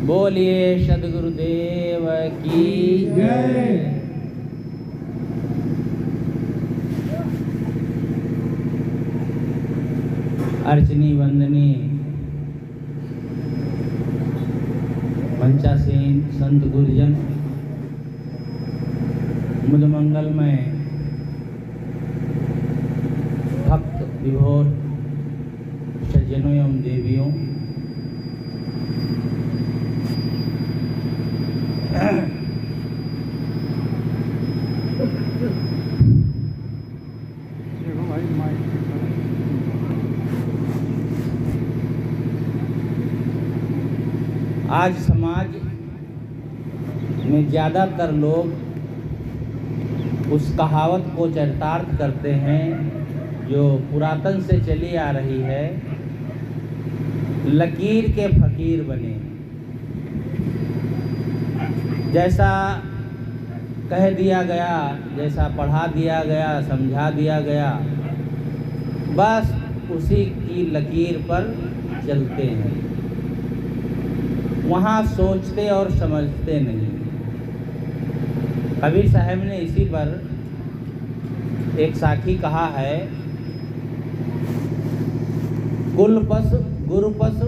बोलिए सद्गुरुदेव की जय। अर्चनी वंदनी पंचासीन संत गुरुजन मुद मंगलमय भक्त विभोर सज्जनों एवं देवियों, आज समाज में ज़्यादातर लोग उस कहावत को चरितार्थ करते हैं जो पुरातन से चली आ रही है, लकीर के फकीर बने। जैसा कह दिया गया, जैसा पढ़ा दिया गया, समझा दिया गया, बस उसी की लकीर पर चलते हैं, वहाँ सोचते और समझते नहीं। कबीर साहब ने इसी पर एक साखी कहा है, कुल पशु गुरु पशु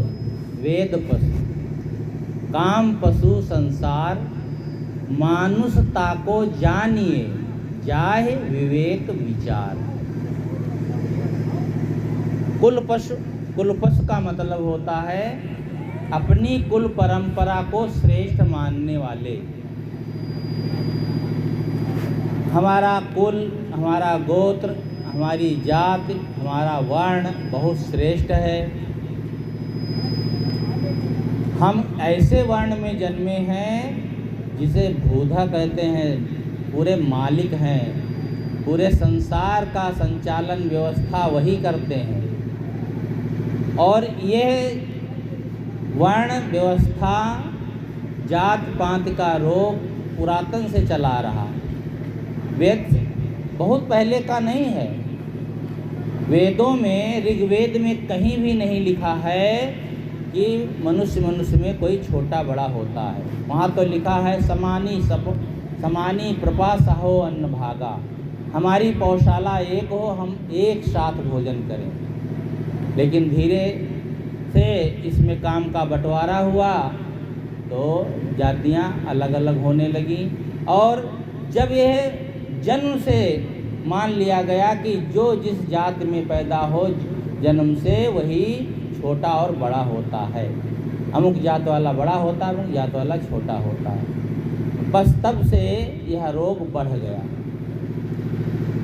वेद पशु काम पशु संसार मानुष ताको जानिए जाहे विवेक विचार। कुल पशु का मतलब होता है अपनी कुल परंपरा को श्रेष्ठ मानने वाले। हमारा कुल, हमारा गोत्र, हमारी जाति, हमारा वर्ण बहुत श्रेष्ठ है। हम ऐसे वर्ण में जन्मे हैं जिसे भूधा कहते हैं, पूरे मालिक हैं, पूरे संसार का संचालन व्यवस्था वही करते हैं। और यह वर्ण व्यवस्था जात पात का रोग पुरातन से चला रहा, वेद बहुत पहले का नहीं है। वेदों में, ऋग्वेद में कहीं भी नहीं लिखा है कि मनुष्य में कोई छोटा बड़ा होता है। वहाँ तो लिखा है समानी प्रपा सहो अन्न भागा, हमारी पौशाला एक हो, हम एक साथ भोजन करें। लेकिन धीरे से इसमें काम का बंटवारा हुआ तो जातियां अलग अलग होने लगी। और जब यह जन्म से मान लिया गया कि जो जिस जात में पैदा हो जन्म से वही छोटा और बड़ा होता है, अमुक जात वाला बड़ा होता है, अमुक जात वाला छोटा होता है, बस तब से यह रोग बढ़ गया।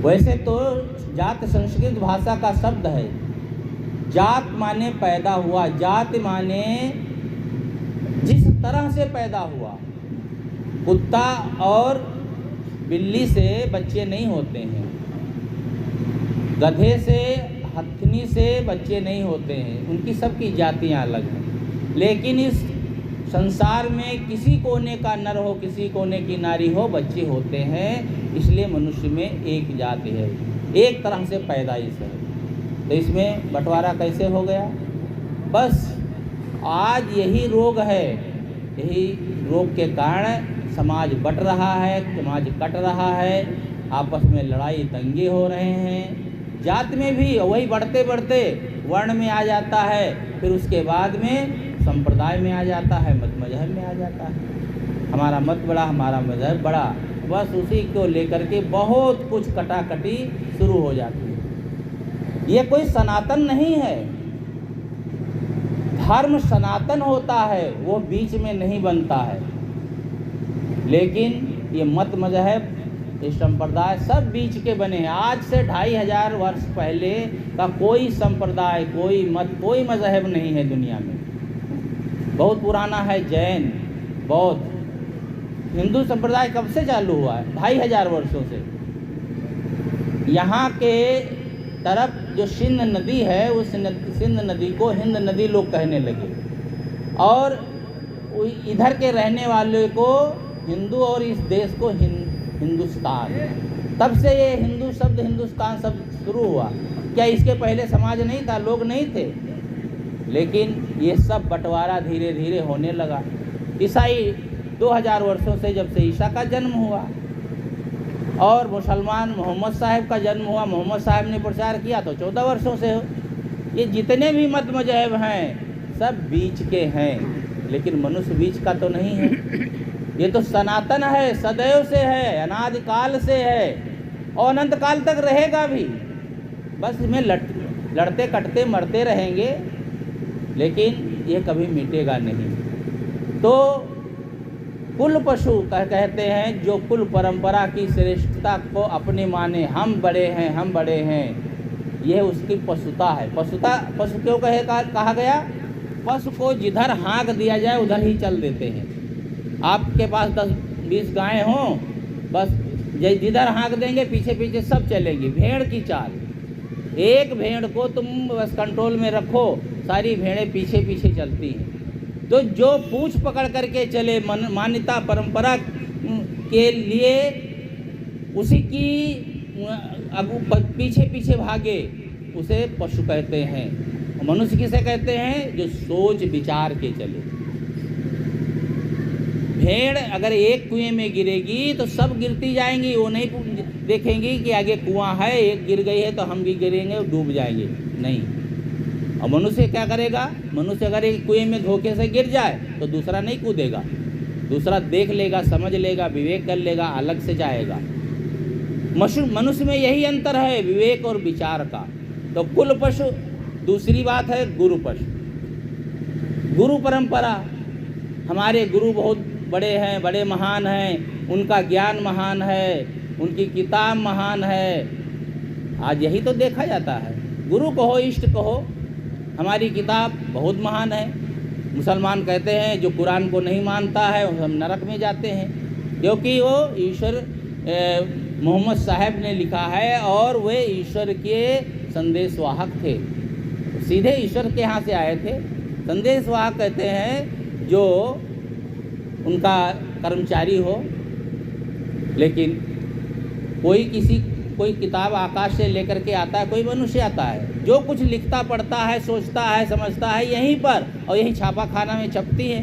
वैसे तो जात संस्कृत भाषा का शब्द है। जात माने पैदा हुआ, जात माने जिस तरह से पैदा हुआ। कुत्ता और बिल्ली से बच्चे नहीं होते हैं, गधे से, हथनी से बच्चे नहीं होते हैं, उनकी सबकी जातियां अलग हैं। लेकिन इस संसार में किसी कोने का नर हो, किसी कोने की नारी हो, बच्चे होते हैं। इसलिए मनुष्य में एक जाति है, एक तरह से पैदाइश है। तो इसमें बंटवारा कैसे हो गया? बस आज यही रोग है, यही रोग के कारण समाज बट रहा है, समाज कट रहा है, आपस में लड़ाई दंगे हो रहे हैं। जात में भी वही बढ़ते बढ़ते वर्ण में आ जाता है, फिर उसके बाद में संप्रदाय में आ जाता है, मत मजहब में आ जाता है। हमारा मत बड़ा, हमारा मजहब बड़ा, बस उसी को लेकर के बहुत कुछ कटाकटी शुरू हो जाती है। ये कोई सनातन नहीं है। धर्म सनातन होता है, वो बीच में नहीं बनता है। लेकिन ये मत मजहब, ये संप्रदाय सब बीच के बने हैं। आज से 2500 वर्ष पहले का कोई संप्रदाय, कोई मत, कोई मजहब नहीं है दुनिया में। बहुत पुराना है जैन, बौद्ध, हिंदू संप्रदाय कब से चालू हुआ है? 2500 वर्षों से। यहाँ के तरफ जो सिंध नदी है, उस सिंध नदी को हिंद नदी लोग कहने लगे, और इधर के रहने वाले को हिंदू और इस देश को हिंदुस्तान। तब से ये हिंदू शब्द, हिंदुस्तान शब्द शुरू हुआ। क्या इसके पहले समाज नहीं था, लोग नहीं थे? लेकिन ये सब बंटवारा धीरे धीरे होने लगा। ईसाई 2000 वर्षों से, जब से ईसा का जन्म हुआ, और मुसलमान मोहम्मद साहब का जन्म हुआ, मोहम्मद साहब ने प्रचार किया तो 14 वर्षों से। ये जितने भी मत मजहब हैं सब बीच के हैं, लेकिन मनुष्य बीच का तो नहीं है। ये तो सनातन है, सदैव से है, अनादिकाल से है और अनंत काल तक रहेगा भी। बस इसमें लड़ते कटते मरते रहेंगे, लेकिन ये कभी मिटेगा नहीं। तो कुल पशु कहते हैं जो कुल परंपरा की श्रेष्ठता को अपने माने, हम बड़े हैं, हम बड़े हैं, यह उसकी पशुता है। पशु क्यों कहा गया? पशु को जिधर हाँक दिया जाए उधर ही चल देते हैं। आपके पास 10-20 गायें हों, बस जिधर हाँक देंगे पीछे पीछे सब चलेंगी। भेड़ की चाल, एक भेड़ को तुम बस कंट्रोल में रखो, सारी भेड़ें पीछे पीछे चलती हैं। तो जो पूंछ पकड़ करके चले, मान्यता परंपरा के लिए उसी की पीछे पीछे भागे, उसे पशु कहते हैं। मनुष्य किसे कहते हैं? जो सोच विचार के चले। भेड़ अगर एक कुएं में गिरेगी तो सब गिरती जाएंगी, वो नहीं देखेंगी कि आगे कुआं है, एक गिर गई है तो हम भी गिरेंगे और डूब जाएंगे, नहीं। और मनुष्य क्या करेगा? मनुष्य अगर एक कुएं में धोखे से गिर जाए तो दूसरा नहीं कूदेगा, दूसरा देख लेगा, समझ लेगा, विवेक कर लेगा, अलग से जाएगा। मनुष्य में यही अंतर है, विवेक और विचार का। तो कुल पशु। दूसरी बात है गुरु पशु, गुरु परंपरा। हमारे गुरु बहुत बड़े हैं, बड़े महान हैं, उनका ज्ञान महान है, उनकी किताब महान है। आज यही तो देखा जाता है। गुरु कहो, इष्ट कहो, हमारी किताब बहुत महान है। मुसलमान कहते हैं जो कुरान को नहीं मानता है हम नरक में जाते हैं, क्योंकि वो ईश्वर मोहम्मद साहब ने लिखा है और वे ईश्वर के संदेशवाहक थे, सीधे ईश्वर के यहाँ से आए थे। संदेशवाहक कहते हैं जो उनका कर्मचारी हो, लेकिन कोई किताब आकाश से लेकर के आता है, कोई मनुष्य आता है, जो कुछ लिखता पढ़ता है, सोचता है, समझता है यहीं पर, और यहीं छापा खाना में छपती है।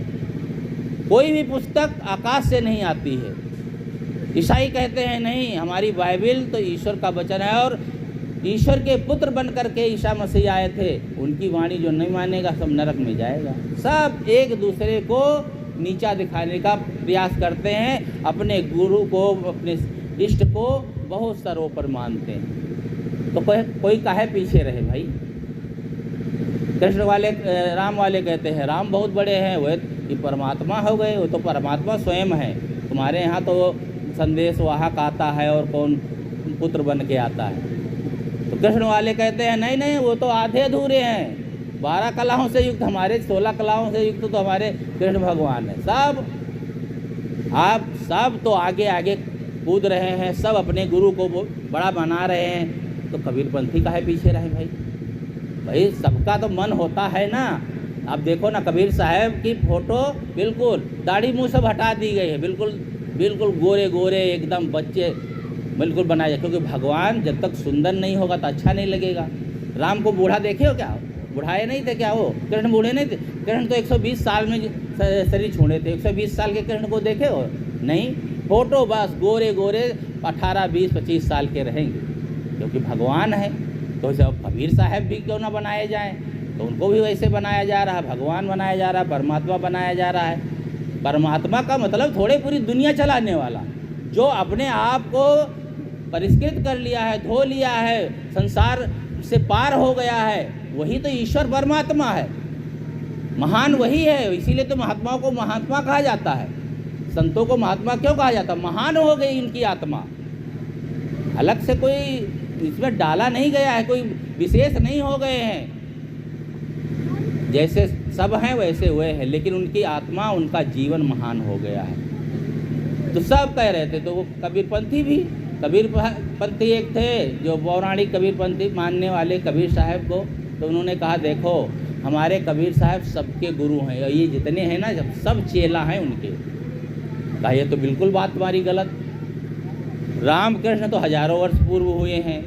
कोई भी पुस्तक आकाश से नहीं आती है। ईसाई कहते हैं नहीं, हमारी बाइबिल तो ईश्वर का वचन है, और ईश्वर के पुत्र बन करके ईसा मसीह आए थे, उनकी वाणी जो नहीं मानेगा सब नरक में जाएगा। सब एक दूसरे को नीचा दिखाने का प्रयास करते हैं, अपने गुरु को, अपने इष्ट को बहुत सरों पर मानते हैं। तो कोई काहे पीछे रहे भाई? कृष्ण वाले, राम वाले कहते हैं राम बहुत बड़े हैं, वे कि परमात्मा हो गए, वो तो परमात्मा स्वयं है। तुम्हारे यहाँ तो संदेशवाहक आता है और कौन पुत्र बन के आता है। तो कृष्ण वाले कहते हैं नहीं नहीं, वो तो आधे अधूरे हैं। 12 कलाओं से युक्त, हमारे 16 कलाओं से युक्त तो हमारे कृष्ण भगवान है। सब आप सब तो आगे आगे कूद रहे हैं, सब अपने गुरु को बड़ा बना रहे हैं। तो कबीरपंथी काहे पीछे रहे भाई? भाई सबका तो मन होता है ना। आप देखो ना, कबीर साहब की फोटो बिल्कुल दाढ़ी मुँह सब हटा दी गई है, बिल्कुल गोरे गोरे एकदम बच्चे बिल्कुल बनाए जाए, क्योंकि भगवान जब तक सुंदर नहीं होगा तो अच्छा नहीं लगेगा। राम को बूढ़ा देखे हो क्या? बुढ़ाए नहीं थे क्या? वो कृष्ण बूढ़े नहीं थे? कृष्ण तो 120 साल में शरीर छोड़े थे। 120 साल के कृष्ण को देखे हो? नहीं। फोटो बस गोरे गोरे 18, 20, 25 साल के रहेंगे, क्योंकि भगवान है। तो जब कबीर साहब भी क्यों ना बनाए जाएं, तो उनको भी वैसे बनाया जा रहा है, भगवान बनाया जा रहा है, परमात्मा बनाया जा रहा है। परमात्मा का मतलब थोड़े पूरी दुनिया चलाने वाला, जो अपने आप को परिष्कृत कर लिया है, धो लिया है, संसार से पार हो गया है, वही तो ईश्वर परमात्मा है। महान वही है, इसीलिए तो महात्माओं को महात्मा कहा जाता है। संतों को महात्मा क्यों कहा जाता? महान हो गई इनकी आत्मा, अलग से कोई इसमें डाला नहीं गया है, कोई विशेष नहीं हो गए हैं। जैसे सब हैं वैसे हुए हैं, लेकिन उनकी आत्मा, उनका जीवन महान हो गया है। तो सब कह रहे थे, तो वो कबीरपंथी भी, कबीरपंथी एक थे जो पौराणिक कबीरपंथी मानने वाले कबीर साहब को, तो उन्होंने कहा देखो हमारे कबीर साहब सबके गुरु हैं, और ये जितने हैं ना सब चेला हैं उनके। कहा ये तो बिल्कुल बात तुम्हारी गलत। रामकृष्ण तो हजारों वर्ष पूर्व हुए हैं,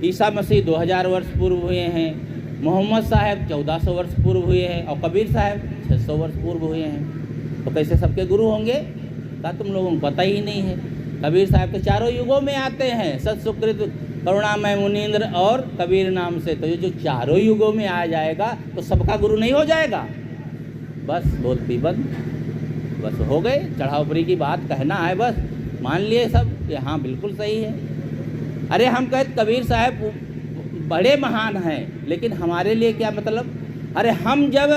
ईसा मसीह 2000 वर्ष पूर्व हुए हैं, मोहम्मद साहब 1400 वर्ष पूर्व हुए हैं और कबीर साहब 600 वर्ष पूर्व हुए हैं, तो कैसे सबके गुरु होंगे? क्या तुम लोगों को पता ही नहीं है? कबीर साहब तो चारों युगों में आते हैं, सत सुकृत करुणामय मुनींद्र और कबीर नाम से। तो ये जो चारों युगों में आ जाएगा तो सबका गुरु नहीं हो जाएगा? बस बोलती बंद, बस हो गए। चढ़ावपरी की बात कहना है, बस मान लिए सब कि हाँ बिल्कुल सही है। अरे हम कहते कबीर साहब बड़े महान हैं, लेकिन हमारे लिए क्या मतलब? अरे हम जब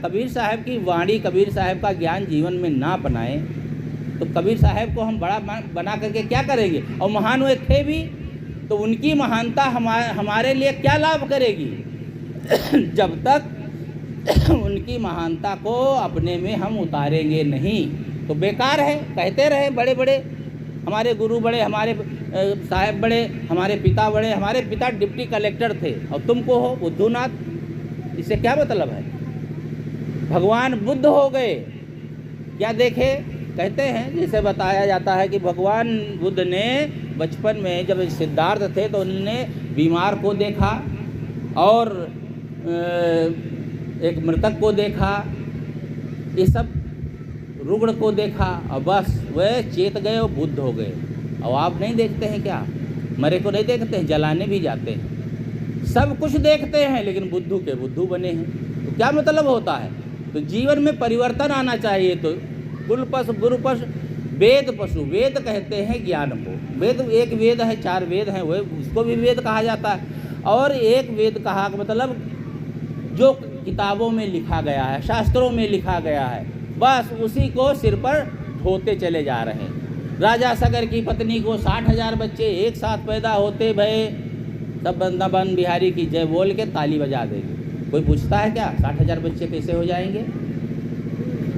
कबीर साहब की वाणी, कबीर साहब का ज्ञान जीवन में ना अपनाएं तो कबीर साहब को हम बड़ा बना करके क्या करेंगे? और महान हुए थे भी तो उनकी महानता हमारे लिए क्या लाभ करेगी? जब तक उनकी महानता को अपने में हम उतारेंगे नहीं तो बेकार है। कहते रहे बड़े बड़े हमारे गुरु बड़े, हमारे साहब बड़े, हमारे पिता बड़े। हमारे पिता डिप्टी कलेक्टर थे और तुम को हो बुद्धूनाथ, इससे क्या मतलब है? भगवान बुद्ध हो गए, क्या देखे? कहते हैं जैसे बताया जाता है कि भगवान बुद्ध ने बचपन में जब सिद्धार्थ थे तो उन्होंने बीमार को देखा और एक मृतक को देखा, ये सब रुग्ण को देखा और बस वे चेत गए और बुद्ध हो गए। और आप नहीं देखते हैं क्या? मरे को नहीं देखते हैं, जलाने भी जाते हैं, सब कुछ देखते हैं, लेकिन बुद्धू के बुद्धू बने हैं। तो क्या मतलब होता है? तो जीवन में परिवर्तन आना चाहिए। तो कुल पशु गुरु पशु वेद पशु, वेद कहते हैं ज्ञान को। वेद एक वेद है, 4 वेद हैं, वह उसको भी वेद कहा जाता है। और एक वेद कहा मतलब जो किताबों में लिखा गया है, शास्त्रों में लिखा गया है, बस उसी को सिर पर ढोते चले जा रहे हैं। राजा सगर की पत्नी को 60,000 बच्चे एक साथ पैदा होते भये, तब बंदाबन बिहारी की जय बोल के ताली बजा देंगे। कोई पूछता है क्या 60,000 बच्चे कैसे हो जाएंगे?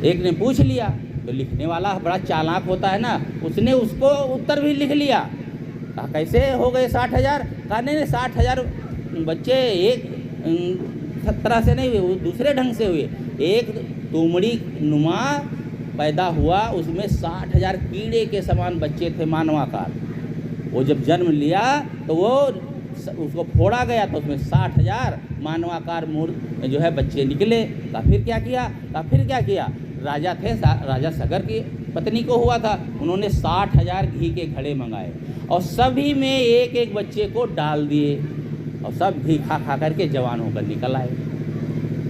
एक ने पूछ लिया तो लिखने वाला बड़ा चालाक होता है ना, उसने उसको उत्तर भी लिख लिया। कहा कैसे हो गए 60,000? कहा नहीं 60,000 बच्चे एक तरह से नहीं हुए, दूसरे ढंग से हुए। एक तुमड़ी नुमा पैदा हुआ, उसमें 60,000 कीड़े के समान बच्चे थे मानवाकार। वो जब जन्म लिया तो वो उसको फोड़ा गया तो उसमें 60,000 मानवाकार मूर्त जो है बच्चे निकले। का फिर क्या किया? राजा थे, राजा सगर की पत्नी को हुआ था, उन्होंने 60,000 घी के घड़े मंगाए और सभी में एक एक बच्चे को डाल दिए और सब घी खा करके जवान होकर निकल आए।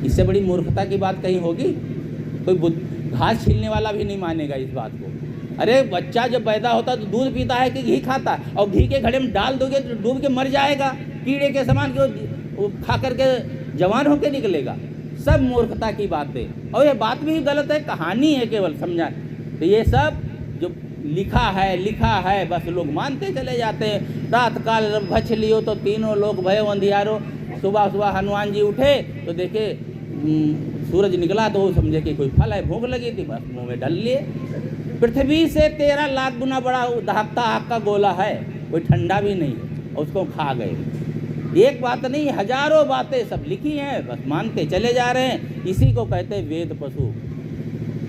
इससे बड़ी मूर्खता की बात कहीं होगी? कोई घास छीलने वाला भी नहीं मानेगा इस बात को। अरे बच्चा जब पैदा होता है तो दूध पीता है कि घी खाता है? और घी के घड़े में डाल दोगे तो डूब के मर जाएगा, कीड़े के समान क्यों खा करके जवान होकर निकलेगा। सब मूर्खता की बातें, और ये बात भी गलत है, कहानी है केवल, समझा? तो ये सब जो लिखा है बस लोग मानते चले जाते हैं। रात काल भछ लियो तो तीनों लोग भयो अंधियारो। सुबह हनुमान जी उठे तो देखे सूरज निकला तो वो समझे कि कोई फल है, भूख लगी थी, बस मुँह में डाल लिए। पृथ्वी से 13 लाख गुना बड़ा दहकता आग का गोला है, कोई ठंडा भी नहीं, और उसको खा गए। एक बात नहीं, हजारों बातें सब लिखी हैं, बस मानते चले जा रहे हैं। इसी को कहते हैं वेद पशु।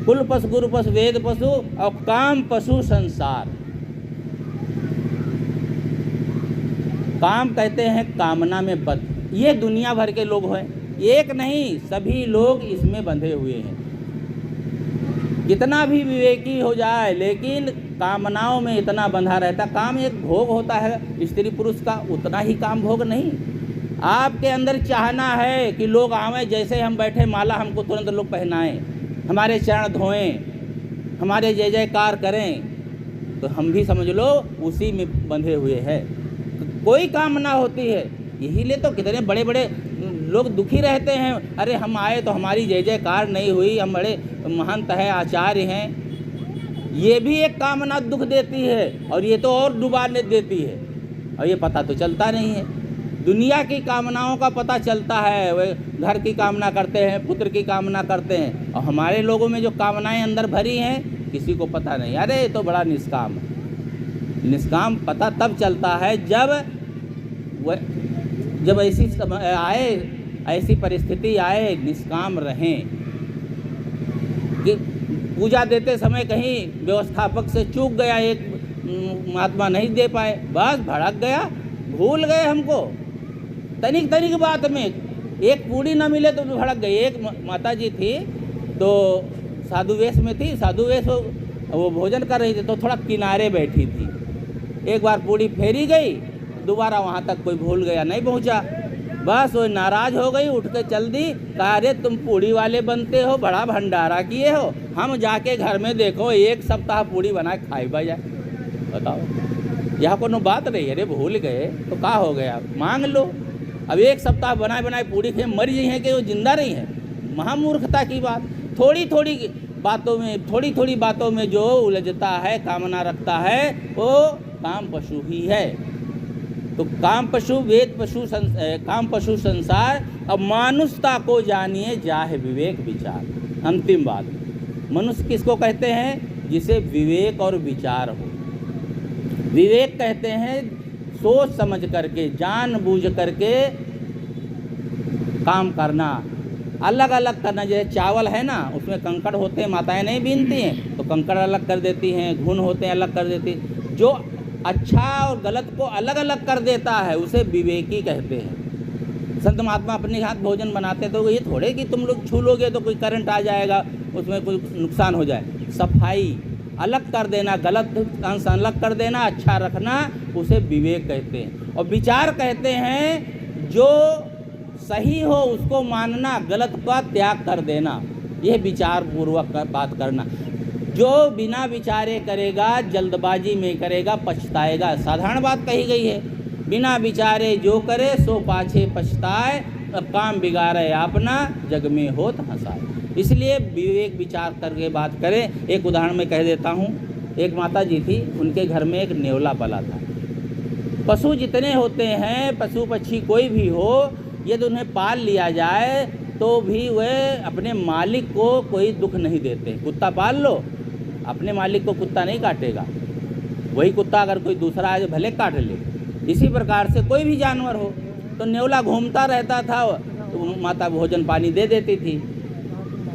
कुल पशु गुरु पशु वेद पशु और काम पशु संसार। काम कहते हैं कामना में बद्ध, ये दुनिया भर के लोग हैं, एक नहीं सभी लोग इसमें बंधे हुए हैं। कितना भी विवेकी हो जाए लेकिन कामनाओं में इतना बंधा रहता। काम एक भोग होता है स्त्री पुरुष का, उतना ही काम भोग नहीं। आपके अंदर चाहना है कि लोग आवें, जैसे हम बैठे माला हमको तुरंत लोग पहनाएं, हमारे चरण धोएं, हमारे जय जयकार करें, तो हम भी समझ लो उसी में बंधे हुए हैं। तो कोई कामना होती है, यही लिए तो कितने बड़े बड़े लोग दुखी रहते हैं। अरे हम आए तो हमारी जय जयकार नहीं हुई, हम बड़े महंत हैं, आचार्य हैं। ये भी एक कामना दुख देती है और ये तो और डुबाने देती है, और ये पता तो चलता नहीं है। दुनिया की कामनाओं का पता चलता है, वे घर की कामना करते हैं, पुत्र की कामना करते हैं, और हमारे लोगों में जो कामनाएं अंदर भरी हैं किसी को पता नहीं। अरे ये तो बड़ा निष्काम है। निष्काम पता तब चलता है जब ऐसी समय आए, ऐसी परिस्थिति आए, निष्काम रहें। कि पूजा देते समय कहीं व्यवस्थापक से चूक गया, एक महात्मा नहीं दे पाए, बस भड़क गया, भूल गए हमको तनिक बात में, एक पूड़ी ना मिले तो भड़क गई। एक माता जी थी तो साधु वेश में थी, साधु वेश वो भोजन कर रही थी तो थोड़ा किनारे बैठी थी। एक बार पूड़ी फेरी गई, दोबारा वहाँ तक कोई भूल गया, नहीं पहुँचा। बस वो नाराज़ हो गई, उठ के चल दी। कहा अरे तुम पूड़ी वाले बनते हो, बड़ा भंडारा किए हो, हम जाके घर में देखो 1 सप्ताह पूड़ी बना के खाई बा जाए। बताओ, यह कोनो बात नहीं। अरे भूल गए तो क्या हो गया, मांग लो। अब 1 सप्ताह बनाए बनाए पूड़ी खे मर गई हैं कि वो जिंदा नहीं है, महामूर्खता की बात। थोड़ी थोड़ी बातों में जो उलझता है, कामना रखता है, वो काम पशु ही है। तो काम पशु वेद पशु काम पशु संसार। अब मानुषता को जानिए जाहे विवेक विचार। अंतिम बात, मनुष्य किसको कहते हैं? जिसे विवेक और विचार हो। विवेक कहते हैं सोच समझ करके, जानबूझ करके काम करना, अलग अलग करना। जैसे चावल है ना, उसमें कंकड़ होते हैं, माताएं नहीं बीनती हैं तो कंकड़ अलग कर देती हैं, घुन होते हैं अलग कर देती हैं। जो अच्छा और गलत को अलग अलग कर देता है उसे विवेकी कहते हैं। संत महात्मा अपने हाथ भोजन बनाते हैं तो ये थोड़े कि तुम लोग छू लोगे तो कोई करंट आ जाएगा, उसमें कोई नुकसान हो जाए। सफाई अलग कर देना, गलत अंश अलग कर देना, अच्छा रखना, उसे विवेक कहते हैं। और विचार कहते हैं जो सही हो उसको मानना, गलत का त्याग कर देना, यह विचार पूर्वक बात करना। जो बिना विचारे करेगा, जल्दबाजी में करेगा, पछताएगा। साधारण बात कही गई है, बिना विचारे जो करे सो पाछे पछताए, अब काम बिगाड़े अपना, जग में होत हंसाए। इसलिए विवेक विचार करके बात करें। एक उदाहरण मैं कह देता हूँ। एक माता जी थी, उनके घर में एक नेवला पला था। पशु जितने होते हैं, पशु पक्षी कोई भी हो, यदि उन्हें पाल लिया जाए तो भी वह अपने मालिक को कोई दुख नहीं देते। कुत्ता पाल लो, अपने मालिक को कुत्ता नहीं काटेगा, वही कुत्ता अगर कोई दूसरा है भले काट ले। इसी प्रकार से कोई भी जानवर हो, तो नेवला घूमता रहता था तो माता भोजन पानी दे देती थी।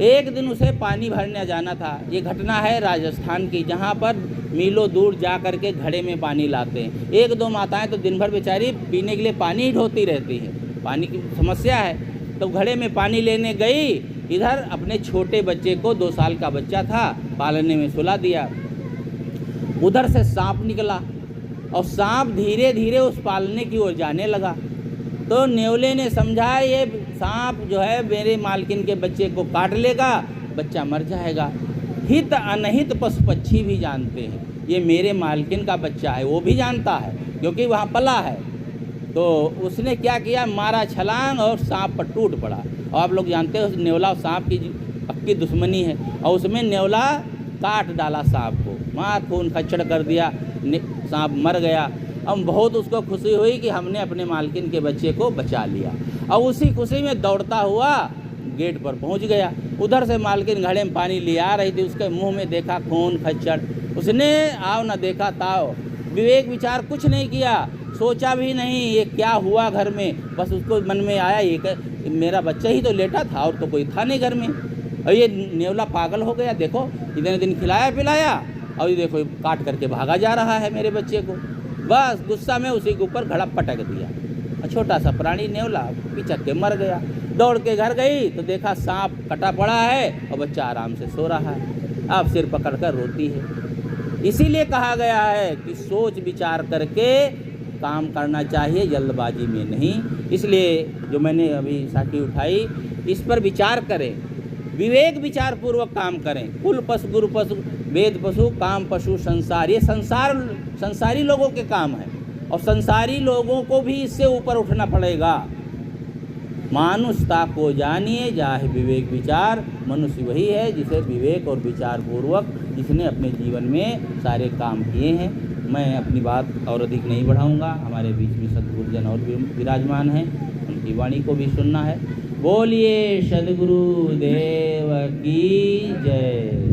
एक दिन उसे पानी भरने जाना था। ये घटना है राजस्थान की, जहाँ पर मीलों दूर जा कर के घड़े में पानी लाते हैं। 1-2 माताएं तो दिन भर बेचारी पीने के लिए पानी ही ढोती रहती है, पानी की समस्या है। तो घड़े में पानी लेने गई, इधर अपने छोटे बच्चे को, 2 साल का बच्चा था, पालने में सुला दिया। उधर से सांप निकला और सांप धीरे धीरे उस पालने की ओर जाने लगा। तो नेवले ने समझा ये सांप जो है मेरे मालकिन के बच्चे को काट लेगा, बच्चा मर जाएगा। हित अनहित पशु पक्षी भी जानते हैं ये मेरे मालकिन का बच्चा है, वो भी जानता है क्योंकि वहाँ पला है। तो उसने क्या किया, मारा छलांग और सांप पर टूट पड़ा। और आप लोग जानते हो नेवला और सांप की पक्की दुश्मनी है, और उसमें नेवला काट डाला सांप को, मार खून खच्चड़ कर दिया, सांप मर गया। अब बहुत उसको खुशी हुई कि हमने अपने मालकिन के बच्चे को बचा लिया। और उसी खुशी में दौड़ता हुआ गेट पर पहुंच गया। उधर से मालकिन घड़े में पानी ले आ रही थी, उसके मुंह में देखा खून खच्चड़। उसने आओ ना देखा ताओ, विवेक विचार कुछ नहीं किया, सोचा भी नहीं ये क्या हुआ घर में। बस उसको मन में आया ये मेरा बच्चा ही तो लेटा था और तो कोई था नहीं घर में। और ये नेवला पागल हो गया, देखो इतने दिन खिलाया पिलाया और ये देखो काट करके भागा जा रहा है मेरे बच्चे को। बस गुस्सा में उसी के ऊपर घड़ा पटक दिया। छोटा सा प्राणी नेवला पिचक के मर गया। दौड़ के घर गई तो देखा सांप कटा पड़ा है और बच्चा आराम से सो रहा है। अब सिर पकड़ कर रोती है। इसीलिए कहा गया है कि सोच विचार करके काम करना चाहिए, जल्दबाजी में नहीं। इसलिए जो मैंने अभी साखी उठाई, इस पर विचार करें, विवेक विचार पूर्वक काम करें। कुल पशु गुरु पशु वेद पशु काम पशु संसार, ये संसारी लोगों के काम है और संसारी लोगों को भी इससे ऊपर उठना पड़ेगा। मानुषता को जानिए जाहे विवेक विचार। मनुष्य वही है जिसे विवेक और विचार पूर्वक, जिसने अपने जीवन में सारे काम किए हैं। मैं अपनी बात और अधिक नहीं बढ़ाऊंगा। हमारे बीच में सद्गुरुजन और भी विराजमान हैं, उनकी वाणी को भी सुनना है। बोलिए सद्गुरु देव की जय।